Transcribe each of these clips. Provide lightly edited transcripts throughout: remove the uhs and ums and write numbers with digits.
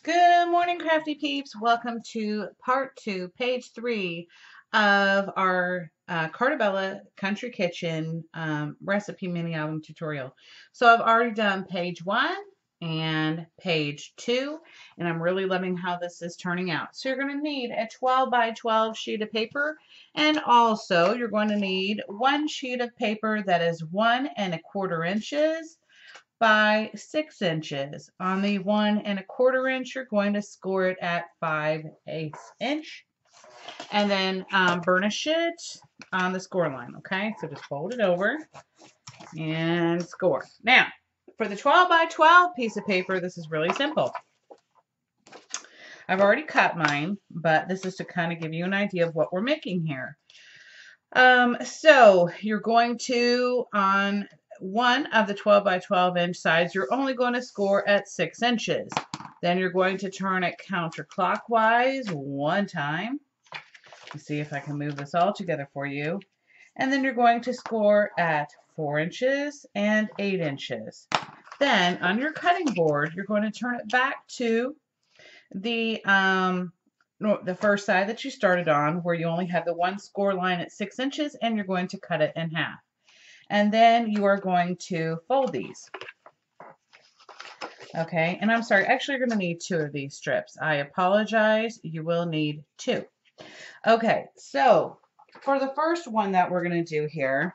Good morning, crafty peeps. Welcome to part 2, page 3 of our Carta Bella Country Kitchen recipe mini album tutorial. So I've already done page 1 and page 2, and I'm really loving how this is turning out. So you're going to need a 12 by 12 sheet of paper, and also you're going to need one sheet of paper that is 1¼ inches by 6 inches. On the 1¼ inch, you're going to score it at 5/8 inch, and then burnish it on the score line. Okay, so just fold it over and score. Now, for the 12 by 12 piece of paper, this is really simple. I've already cut mine, but this is to kind of give you an idea of what we're making here. So you're going to, on one of the 12 by 12 inch sides, you're only going to score at 6 inches. Then you're going to turn it counterclockwise one time. Let's see if I can move this all together for you. And then you're going to score at 4 inches and 8 inches. Then on your cutting board, you're going to turn it back to the first side that you started on, where you only have the one score line at 6 inches, and you're going to cut it in half. And then you are going to fold these. Okay, and I'm sorry, actually you're going to need 2 of these strips. I apologize, you will need 2. Okay, so for the first one that we're going to do here,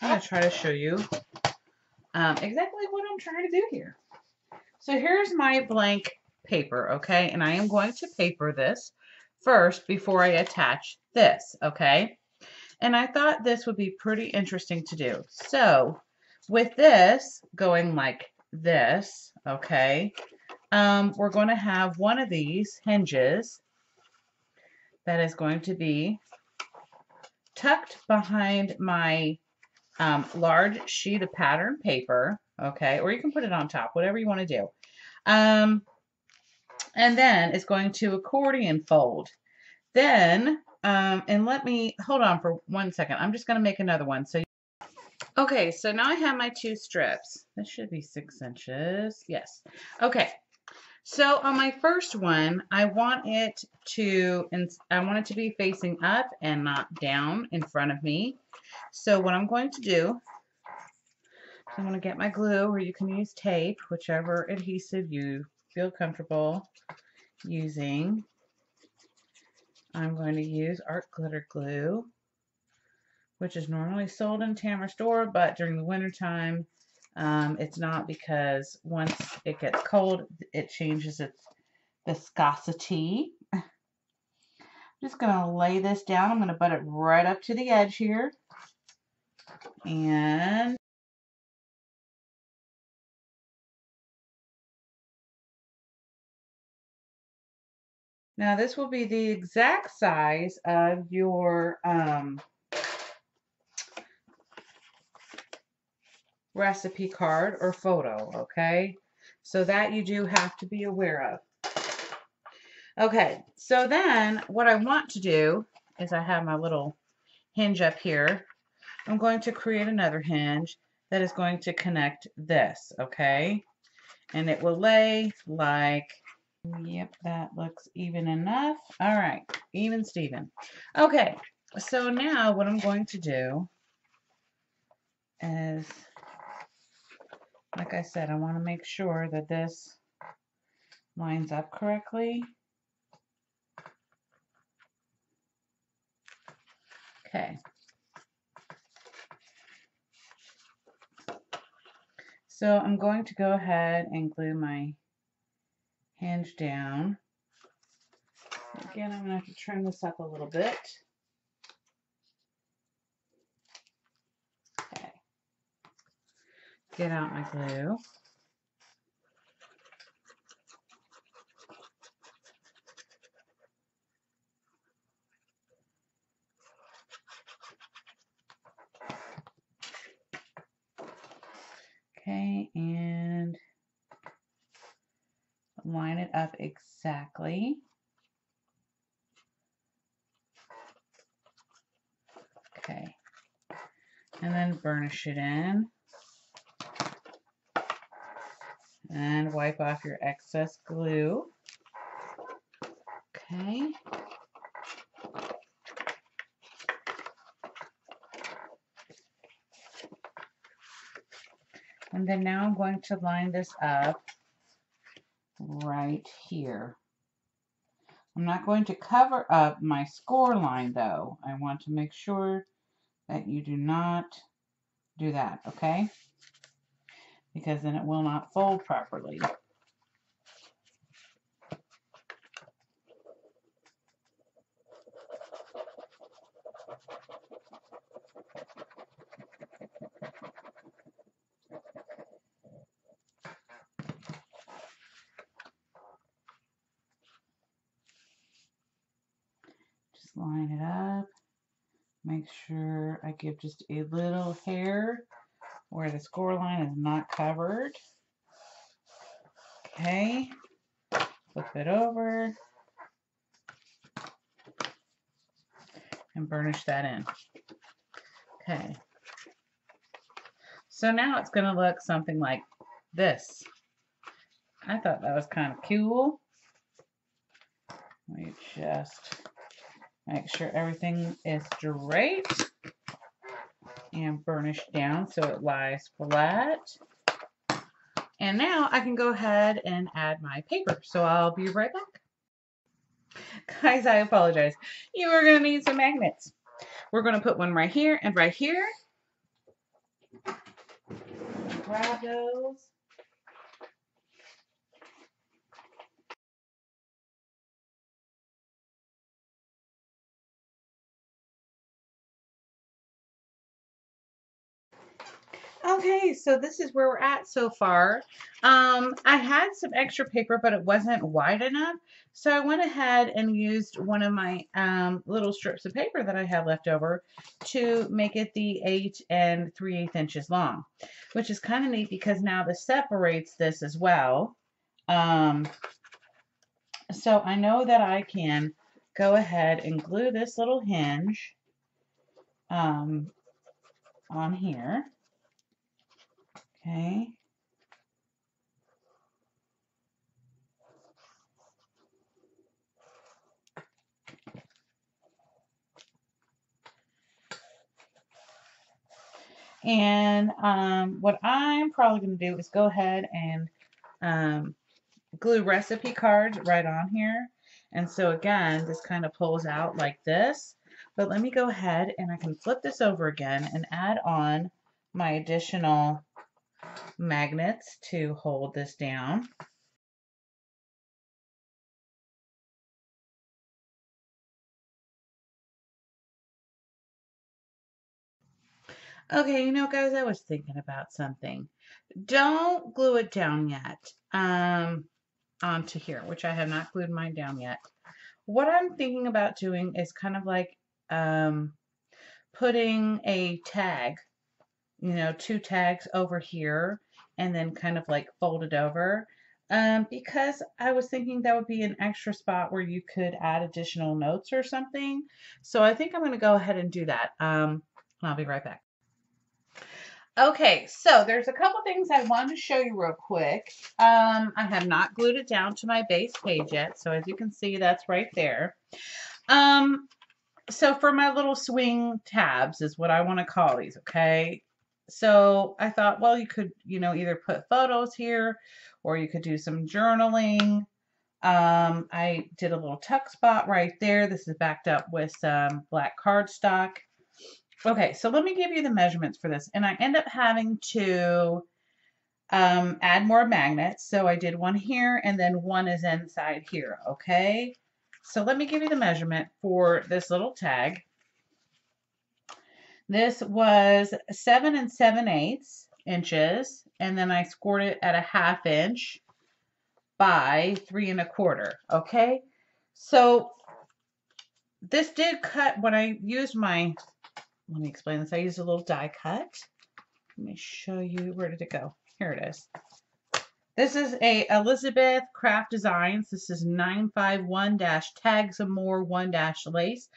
I'm going to try to show you exactly what I'm trying to do here. So here's my blank paper, okay, and I am going to paper this first before I attach this, okay, and I thought this would be pretty interesting to do. So with this going like this, okay, we're going to have one of these hinges that is going to be tucked behind my large sheet of pattern paper, okay, or you can put it on top, whatever you want to do. And then it's going to accordion fold. Then, and let me, hold on for 1 second. I'm just going to make another one. Okay, so now I have my 2 strips. This should be 6 inches. Yes. Okay. So on my first one, I want it to be facing up and not down in front of me. So what I'm going to do, I'm going to get my glue, or you can use tape, whichever adhesive you feel comfortable using. I'm going to use art glitter glue, which is normally sold in Tamar store, but during the winter time, it's not, because once it gets cold, it changes its viscosity. I'm just going to lay this down. I'm going to butt it right up to the edge here. And now this will be the exact size of your recipe card or photo, okay? So that you do have to be aware of. Okay, so then what I want to do is, I have my little hinge up here. I'm going to create another hinge that is going to connect this, okay? And it will lay like, yep, that looks even enough. All right, even Steven. Okay, so now what I'm going to do is, like I said, I want to make sure that this lines up correctly. Okay. So I'm going to go ahead and glue my hinge down. Again, I'm going to have to trim this up a little bit. Okay. Get out my glue. Okay, and line it up exactly. Okay, and then burnish it in. And wipe off your excess glue. Okay. And then now I'm going to line this up right here. I'm not going to cover up my score line though. I want to make sure that you do not do that, okay? Because then it will not fold properly. Just line it up. Make sure I give just a little hair where the score line is not covered. Okay. Flip it over. And burnish that in. Okay. So now it's going to look something like this. I thought that was kind of cool. Let me just make sure everything is straight and burnish down so it lies flat. And now I can go ahead and add my paper. So I'll be right back. Guys, I apologize. You are going to need some magnets. We're going to put one right here and right here. Grab those. Okay, so this is where we're at so far. I had some extra paper, but it wasn't wide enough. So I went ahead and used one of my little strips of paper that I had left over to make it the 8 3/8 inches long, which is kind of neat because now this separates this as well. So I know that I can go ahead and glue this little hinge on here. Okay. And what I'm probably going to do is go ahead and glue recipe cards right on here. And so again, this kind of pulls out like this. But let me go ahead and I can flip this over again and add on my additional magnets to hold this down. Okay, you know, guys, I was thinking about something. Don't glue it down yet onto here, which I have not glued mine down yet. What I'm thinking about doing is kind of like putting a tag, you know, 2 tags over here and then kind of like fold it over. Because I was thinking that would be an extra spot where you could add additional notes or something. So I think I'm going to go ahead and do that. I'll be right back. Okay, so there's a couple things I wanted to show you real quick. I have not glued it down to my base page yet, so as you can see, that's right there. So for my little swing tabs is what I want to call these, okay? So I thought, well, you could, you know, either put photos here or you could do some journaling. I did a little tuck spot right there. This is backed up with some black cardstock. Okay, so let me give you the measurements for this. And I end up having to add more magnets. So I did one here and then one is inside here, okay? So let me give you the measurement for this little tag. This was 7 7/8 inches, and then I scored it at a 1/2 inch by 3 1/4, okay? So this did cut when I used my, let me explain this. I used a little die cut. Let me show you, where did it go? Here it is. This is a Elizabeth Craft Designs. This is 951-Tag Some More 1-Lace.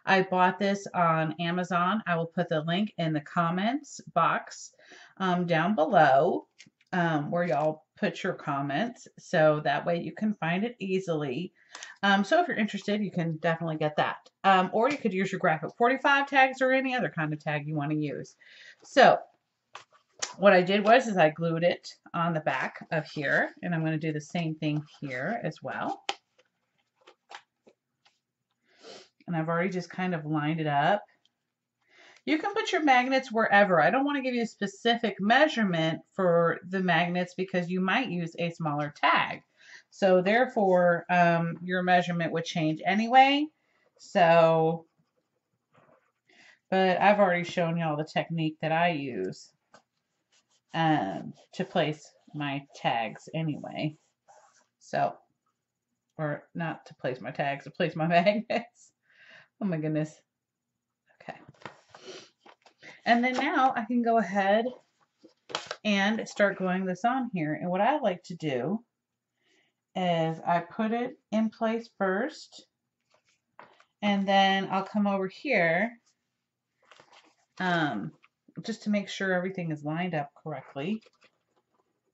I bought this on Amazon. I will put the link in the comments box down below where y'all put your comments, so that way you can find it easily. So if you're interested, you can definitely get that. Or you could use your graphic 45 tags or any other kind of tag you want to use. So what I did was I glued it on the back of here, and I'm going to do the same thing here as well. And I've already just kind of lined it up. You can put your magnets wherever. I don't want to give you a specific measurement for the magnets because you might use a smaller tag. So therefore, your measurement would change anyway. So, but I've already shown y'all the technique that I use to place my tags anyway. So, or not to place my tags, to place my magnets. Oh my goodness. Okay. And then now I can go ahead and start gluing this on here. And what I like to do is I put it in place first, and then I'll come over here just to make sure everything is lined up correctly.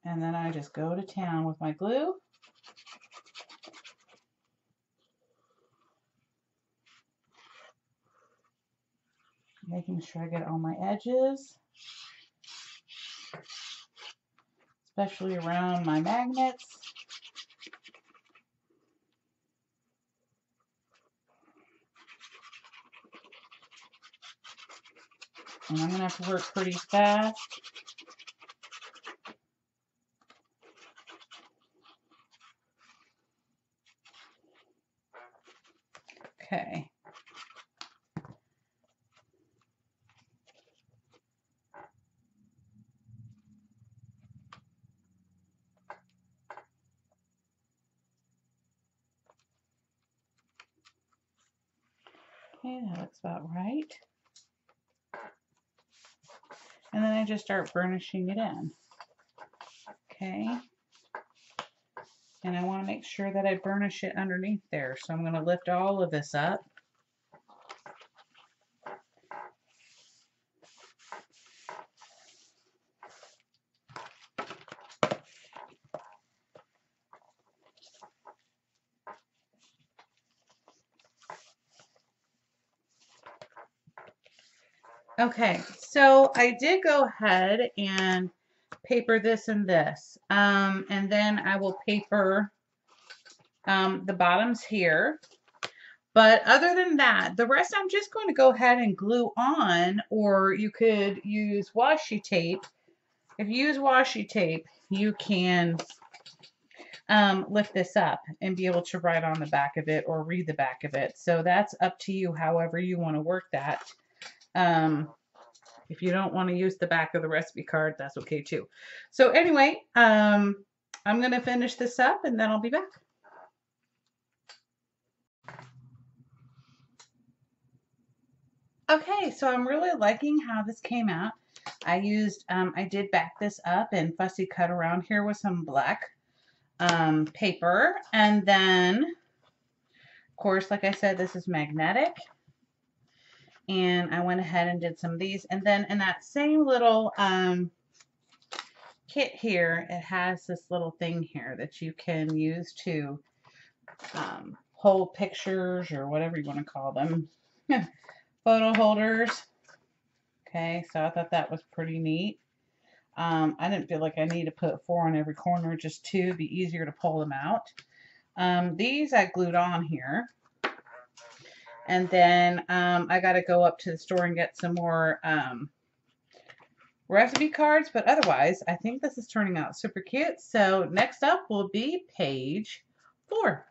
And then I just go to town with my glue. Making sure I get all my edges, especially around my magnets. And I'm going to have to work pretty fast. Okay. Okay, that looks about right. And then I just start burnishing it in. Okay. And I want to make sure that I burnish it underneath there. So I'm going to lift all of this up. Okay, so I did go ahead and paper this and this. And then I will paper the bottoms here. But other than that, the rest I'm just going to go ahead and glue on, or you could use washi tape. If you use washi tape, you can lift this up and be able to write on the back of it or read the back of it. So that's up to you, however you want to work that. If you don't want to use the back of the recipe card, that's okay too. So anyway, I'm going to finish this up and then I'll be back. Okay, so I'm really liking how this came out. I did back this up and fussy cut around here with some black paper. And then, of course, like I said, this is magnetic. And I went ahead and did some of these. And then in that same little kit here, it has this little thing here that you can use to hold pictures or whatever you want to call them. Photo holders. Okay, so I thought that was pretty neat. I didn't feel like I need to put 4 on every corner, just 2. It'd be easier to pull them out. These I glued on here. And then I got to go up to the store and get some more recipe cards. But otherwise, I think this is turning out super cute. So next up will be page 4.